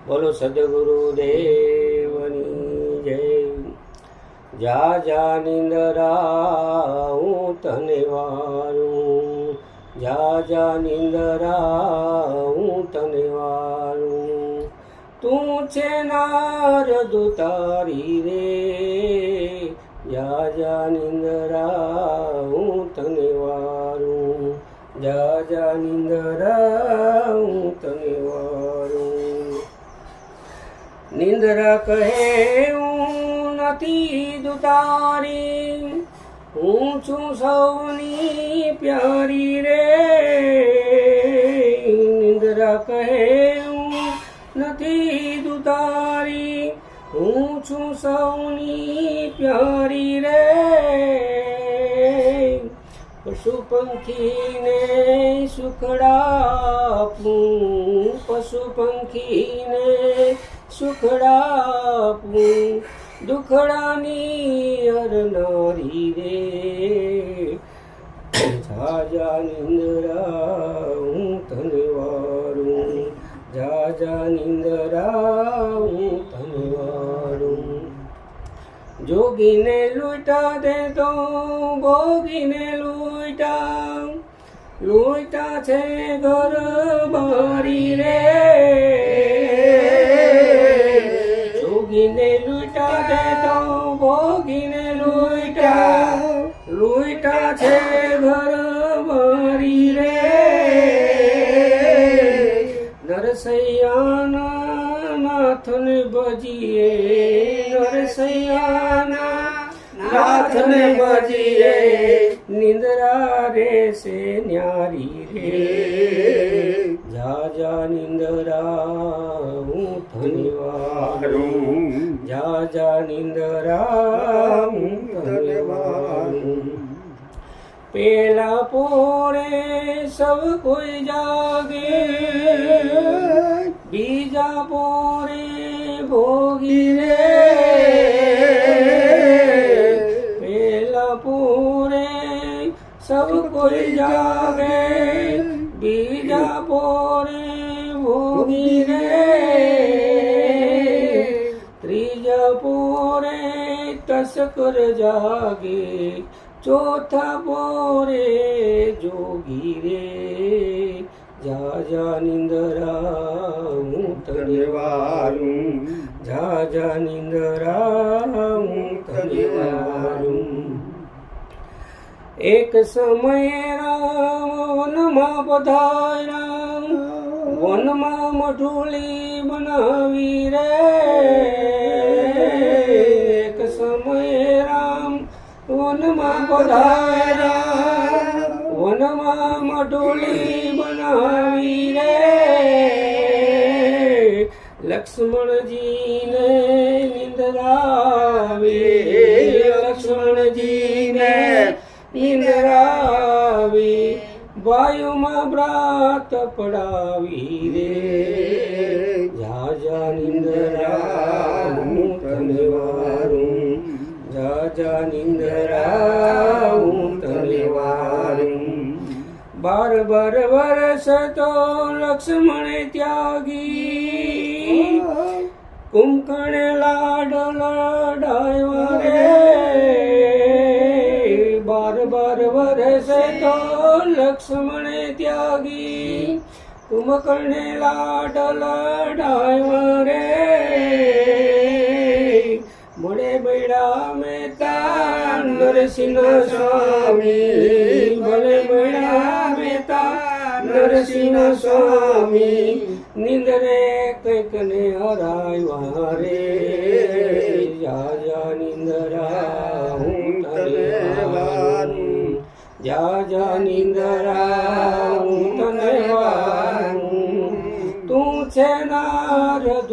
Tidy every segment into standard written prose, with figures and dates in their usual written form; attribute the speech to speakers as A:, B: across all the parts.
A: બોલો સદગુરુદેવની જય। જા જા નિંદરા હું તને વારું, જા જા નિંદરા હું તને વારું। તું છે નારદ તારી રે, જા જા નિંદરા હું તને વારું, જા જા નિંદરા હું તને વારું। નિંદરા કહે હું નથી દુતારી, હું છું સૌની પ્યારી રે। નિંદરા કહે હું નથી દુતારી, હું છું સૌની પ્યારી રે। પશુ પંખીને સુખડાપું, પશુ પંખીને સુખડાપું, દુખડાની અરનારી રે। જા જા નિંદરા હું તને વારું, જા જા નિંદરા હું તને વારું। જોગીને લૂંટા દે તો ભોગીને લૂંટા, લૂંટા છે ઘર બારી રે। જોગીને લૂંટા દે તો ભોગીને લૂંટા, લૂંટા છે ઘર બારી રે। નરસૈયાના નાથને ભજીએ, નરસૈયાના નાથને ભજીએ, નિંદરા રે સે ન્યારી રે। જા જા નિંદરા હું તને વારું, જા જા નિંદરા હું તને વારું। પેલા પોરે સૌ કોઈ જાગે, બીજા પોરે ભોગી રે। પેલા પોરે સૌ કોઈ જાગે, બીજા પોરે ભોગી રે। ત્રીજા પોરે તસ્કર જાગે, ચોથા પોરે જોગી રે। જા જા નિંદરા હું તને વારું, જા જા નિંદરા હું તને વારું। એક સમયે રામ વનમાં પધાર્યા, વનમાં મઢુલી બનાવી રે। એક સમયે રામ વનમાં પધાર્યા, વનમાં મઢુલી બનાવી રે। લક્ષ્મણજીને નિંદરાવે, લક્ષ્મણજીને નિંદરાવે, વાયુમાં વ્રત પડાવી રે। જા જા નિંદરા હું તને વારું, જા જા નિંદરા હું તને વારું। 12 વર્ષ તો લક્ષ્મણે ત્યાગી, કુંભકર્ણે લાડ લડાવ્યા રે। 12 વર્ષ તો લક્ષ્મણે ત્યાગી, કુંભકર્ણે લાડ લડાવ્યા રે। મળે બૈડા મહેતા નરસિંહ સ્વામી, મળે બૈડા મહેતા નરસિંહ સ્વામી, નિંદરે કંઈક ને હરાવ્યા રે। જા જા નિંદરા હું તને વારું, જા જા નિંદરા હું તને વારું। તું છે નારદ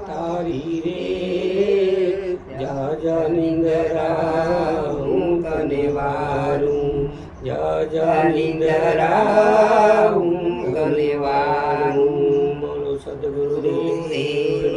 A: તારી રે, જા જા નિંદરા હું તને વારું, જા જા નિંદરા હું તને વારું। બોલો સદગુરુદેવ।